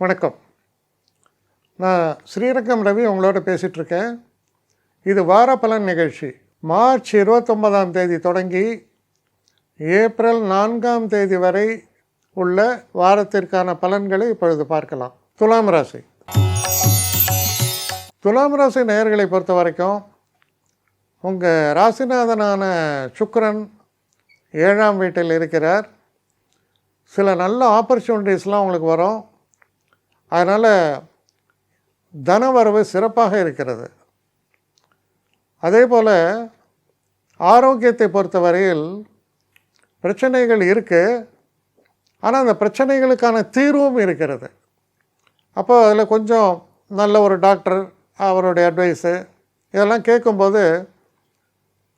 வணக்கம். நான் ஸ்ரீரங்கம் ரவி உங்களோட பேசிகிட்ருக்கேன். இது வார பலன் நிகழ்ச்சி. மார்ச் 29ஆம் தேதி தொடங்கி ஏப்ரல் 4ஆம் தேதி வரை உள்ள வாரத்திற்கான பலன்களை இப்பொழுது பார்க்கலாம். துலாம் ராசி. துலாம் ராசி நேயர்களை பொறுத்த வரைக்கும் உங்கள் ராசிநாதனான சுக்கிரன் 7ஆம் வீட்டில் இருக்கிறார். சில நல்ல ஆப்பர்ச்சுனிட்டிஸ்லாம் உங்களுக்கு வரும். அதனால் தனவரவு சிறப்பாக இருக்கிறது. அதே போல் ஆரோக்கியத்தை பொறுத்தவரையில் பிரச்சனைகள் இருக்குது, ஆனால் அந்த பிரச்சனைகளுக்கான தீர்வும் இருக்கிறது. அப்போ அதில் கொஞ்சம் நல்ல ஒரு டாக்டர் அவருடைய அட்வைஸு இதெல்லாம் கேட்கும்போது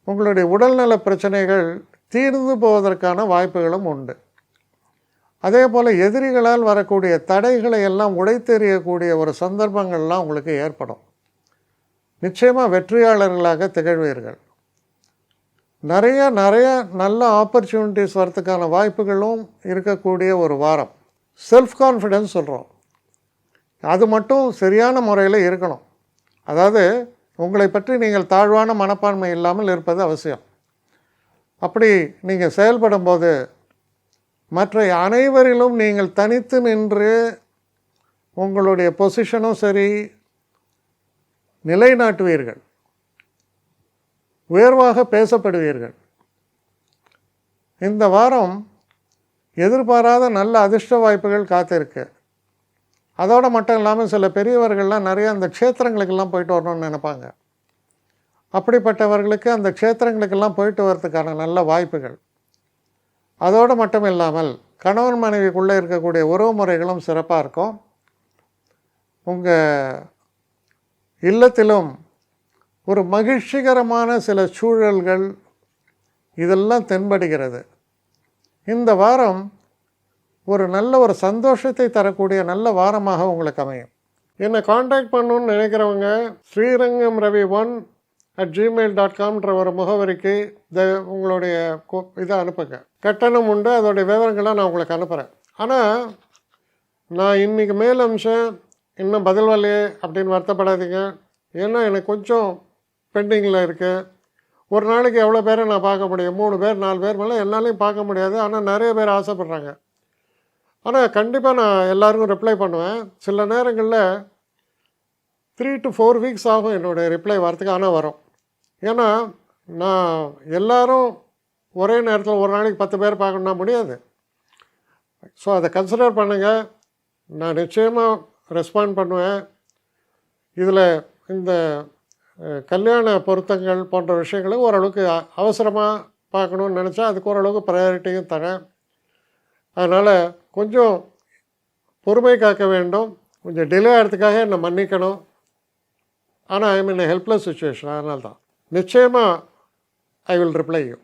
உங்களுடைய உடல்நல பிரச்சனைகள் தீர்ந்து போவதற்கான வாய்ப்புகளும் உண்டு. அதே போல் எதிரிகளால் வரக்கூடிய தடைகளை எல்லாம் உடைத்தெறியக்கூடிய ஒரு சந்தர்ப்பங்கள்லாம் உங்களுக்கு ஏற்படும். நிச்சயமாக வெற்றியாளர்களாக திகழ்வீர்கள். நிறைய நல்ல ஆப்பர்ச்சுனிட்டிஸ் வரத்துக்கான வாய்ப்புகளும் இருக்கக்கூடிய ஒரு வாரம். செல்ஃப் கான்ஃபிடென்ஸ் சொல்கிறோம், அது மட்டும் சரியான முறையில் இருக்கணும். அதாவது உங்களை பற்றி நீங்கள் தாழ்வான மனப்பான்மை இல்லாமல் இருப்பது அவசியம். அப்படி நீங்கள் செயல்படும் போது மற்ற அனைவரிலும் நீங்கள் தனித்து நின்று உங்களுடைய பொசிஷனும் சரி நிலைநாட்டுவீர்கள், உயர்வாக பேசப்படுவீர்கள். இந்த வாரம் எதிர்பாராத நல்ல அதிர்ஷ்ட வாய்ப்புகள் காத்திருக்கு. அதோடு மட்டும் இல்லாமல் சில பெரியவர்கள்லாம் நிறைய அந்த க்ஷேத்திரங்களுக்கெல்லாம் போயிட்டு வரணும்னு நினைப்பாங்க. அப்படிப்பட்டவர்களுக்கு அந்த க்ஷேத்திரங்களுக்கெல்லாம் போயிட்டு வரதுக்கான நல்ல வாய்ப்புகள். அதோடு மட்டும் இல்லாமல் கணவன் மனைவிக்குள்ளே இருக்கக்கூடிய உறவு முறைகளும் சிறப்பாக இருக்கும். உங்கள் இல்லத்திலும் ஒரு மகிழ்ச்சிகரமான சில சூழல்கள் இதெல்லாம் தென்படுகிறது. இந்த வாரம் ஒரு நல்ல ஒரு சந்தோஷத்தை தரக்கூடிய நல்ல வாரமாக உங்களுக்கு அமையும். என்னை காண்டாக்ட் பண்ணணுன்னு நினைக்கிறவங்க srirangam1@gmail.com ஒரு முகவரிக்கு உங்களுடைய இதை அனுப்புங்க. கட்டணம் உண்டு, அதோடைய விவரங்களை நான் உங்களுக்கு அனுப்புகிறேன். ஆனால் நான் இன்றைக்கி மேல் அம்சம் இன்னும் பதில் வரலையே அப்படின்னு வருத்தப்படாதீங்க. ஏன்னா எனக்கு கொஞ்சம் பெண்டிங்கில் இருக்குது. ஒரு நாளைக்கு எவ்வளோ பேரை நான் பார்க்க முடியும்? 3 பேர் 4 பேர் மேலே என்னாலையும் பார்க்க முடியாது. ஆனால் நிறைய பேர் ஆசைப்பட்றாங்க. ஆனால் கண்டிப்பாக நான் எல்லாருக்கும் ரிப்ளை பண்ணுவேன். சில நேரங்களில் 3 to 4 வீக்ஸ் ஆகும் என்னுடைய ரிப்ளை வரத்துக்கு. ஆனால் வரும். ஏன்னா நான் எல்லோரும் ஒரே நேரத்தில் ஒரு நாளைக்கு 10 பேர் பார்க்கணுன்னா முடியாது. ஸோ அதை கன்சிடர் பண்ணுங்கள். நான் நிச்சயமாக ரெஸ்பாண்ட் பண்ணுவேன். இதில் இந்த கல்யாண பொருத்தங்கள் போன்ற விஷயங்களை ஓரளவுக்கு அவசரமாக பார்க்கணுன்னு நினச்சா அதுக்கு ஓரளவுக்கு ப்ரையாரிட்டியும் தரேன். அதனால் கொஞ்சம் பொறுமை காக்க வேண்டும். கொஞ்சம் டிலே ஆகிறதுக்காக என்னை மன்னிக்கணும். ஆனால் ஐ மீன் ஹெல்ப்லெஸ் சுச்சுவேஷன். அதனால தான் நிச்சயமாக ஐ வில் ரிப்ளை யூ.